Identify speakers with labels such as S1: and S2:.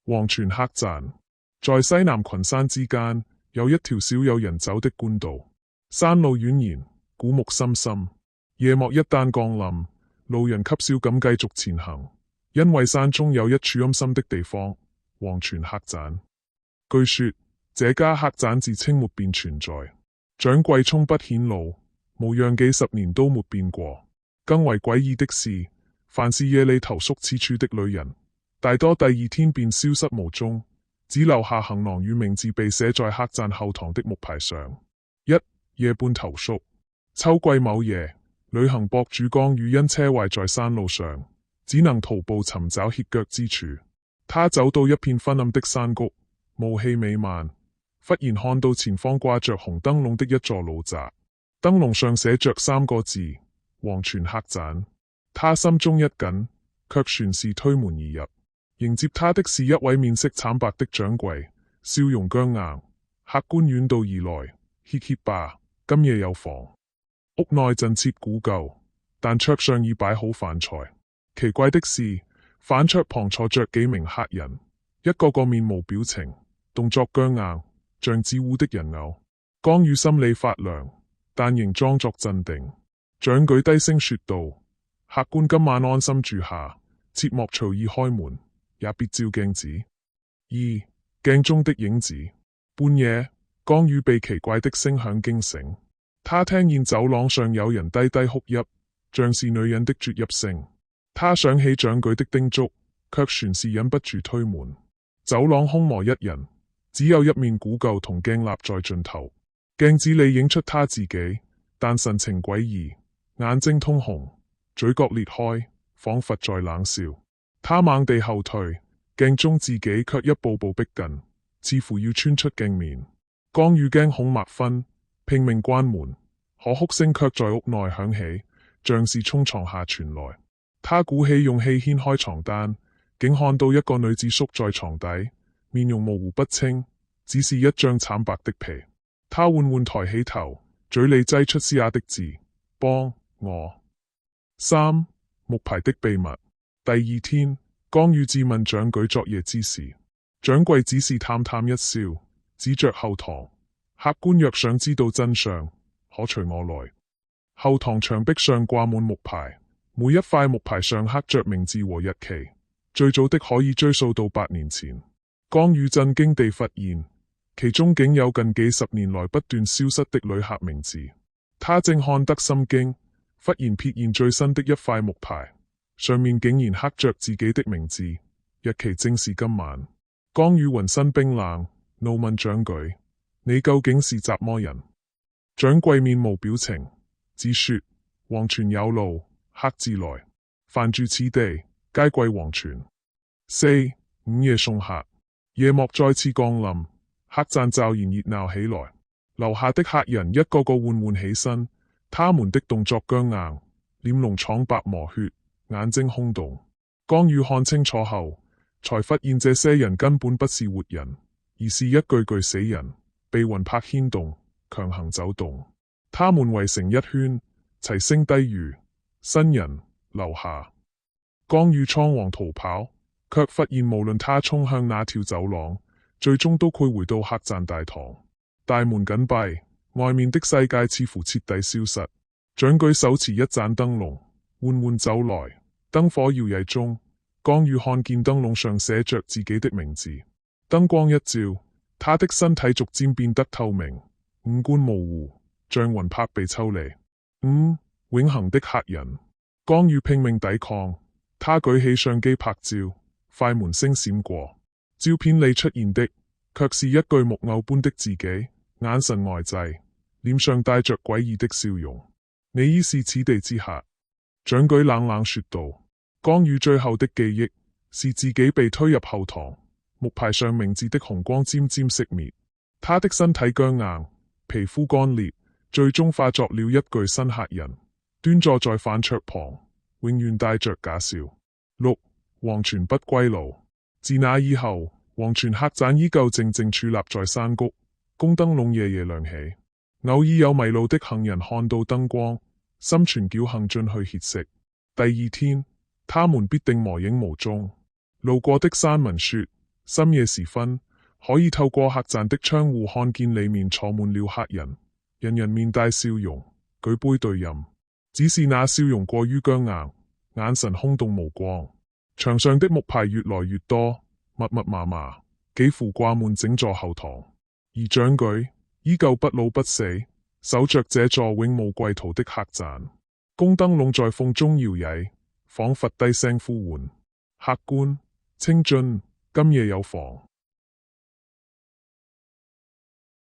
S1: 黃泉客棧，在西南群山之間，有一條少有人走的官道。山路蜿蜒，古木森森。夜幕一旦降臨，路人極少敢繼續前行，因為山中有一處陰森的地方——黃泉客棧。據說，這家客棧自清末便存在，掌櫃從不顯露，模樣幾十年都沒變過。更為詭異的是，凡是夜裏投宿此處的女人，大多第二天便消失無蹤，只留下行囊與名字被寫在客棧後堂的木牌上。夜半投宿。秋季某夜，旅行博主江宇因車壞在山路上，只能徒步尋找歇腳之處。他走到一片昏暗的山谷，霧氣彌漫，忽然看到前方掛着紅燈籠的一座老宅，燈籠上寫着3個字：黃泉客棧。他心中一緊，卻順勢推門而入。迎接他的是一位面色慘白的掌櫃，笑容僵硬。客官遠道而來，歇歇吧，今夜有房。屋內陣設古舊，但桌上已擺好飯菜。奇怪的是，飯桌旁坐着幾名客人，一個個面無表情，動作僵硬，像自污的人偶。江宇心裏發涼，但仍裝作鎮定。掌櫃低聲說道：客官今晚安心住下，切莫隨意開門，也別照鏡子。鏡中的影子。半夜，江宇被奇怪的聲響驚醒。他聽見走廊上有人低低哭泣，像是女人的啜泣聲。他想起掌櫃的叮囑，卻全是忍不住推門。走廊空無一人，只有一面古舊銅鏡立在盡頭。鏡子裏影出他自己，但神情詭異，眼睛通紅，嘴角裂開，仿佛在冷笑。他猛地後退，鏡中自己卻一步步逼近，似乎要穿出鏡面。江宇驚恐萬分，拼命關門，可哭聲卻在屋內響起，像是從床下傳來。他鼓起勇氣掀開床單，竟看到一個女子縮在床底，面容模糊不清，只是一張慘白的皮。他緩緩抬起頭，嘴裏擠出嘶啞的字：幫我。木牌的秘密。第二天，江宇自問掌櫃昨夜之事，掌櫃只是淡淡一笑，指着後堂：客官若想知道真相，可隨我來。後堂牆壁上掛滿木牌，每一塊木牌上刻着名字和日期，最早的可以追溯到8年前。江宇震驚地發現，其中竟有近幾十年來不斷消失的旅客名字。他正看得心驚，忽然瞥見最新的一塊木牌，上面竟然刻着自己的名字，日期正是今晚。江宇渾身冰冷，怒問掌櫃：你究竟是怎麼人？掌櫃面無表情，只說：黃泉有路，客自來，凡住此地，皆歸黃泉。午夜送客。夜幕再次降臨，客棧驟然熱鬧起來。樓下的客人一個個緩緩起身，他們的動作僵硬，臉龐蒼白磨血，眼睛空洞。江宇看清楚後，才發現這些人根本不是活人，而是一具具死人，被魂魄牽動，強行走動。他們圍成一圈，齊聲低語：新人留下。江宇倉皇逃跑，卻發現無論他衝向哪條走廊，最終都會回到客棧大堂。大門緊閉，外面的世界似乎徹底消失。掌櫃手持一盞燈籠，緩緩走來，燈火搖曳中，江宇看見燈籠上寫着自己的名字。燈光一照，他的身體逐漸變得透明，五官模糊，像魂魄被抽離。永恆的客人。江宇拼命抵抗，他舉起相機拍照，快門聲閃過，照片裏出現的卻是一具木偶般的自己，眼神呆滯，臉上帶着詭異的笑容。你已是此地之客。掌櫃冷冷說道。江宇最後的記憶是自己被推入後堂，木牌上名字的紅光漸漸熄滅，他的身體僵硬，皮膚乾裂，最終化作了一具新客人，端坐在飯桌旁，永遠帶着假笑。黃泉不歸路。自那以後，黃泉客棧依舊靜靜矗立在山谷，宮燈籠夜夜亮起，偶爾有迷路的行人看到燈光，心存僥倖進去歇息。第二天，他們必定無影無蹤。路過的山民說，深夜時分，可以透過客棧的窗戶看見裏面坐滿了客人，人人面帶笑容，舉杯對飲。只是那笑容過於僵硬，眼神空洞無光。牆上的木牌越來越多，密密麻麻，幾乎掛滿整座後堂。而掌舉依舊不老不死，守着這座永無歸途的客棧。宮燈籠在風中搖曳，仿佛低聲呼喚：客官，請進，今夜有房。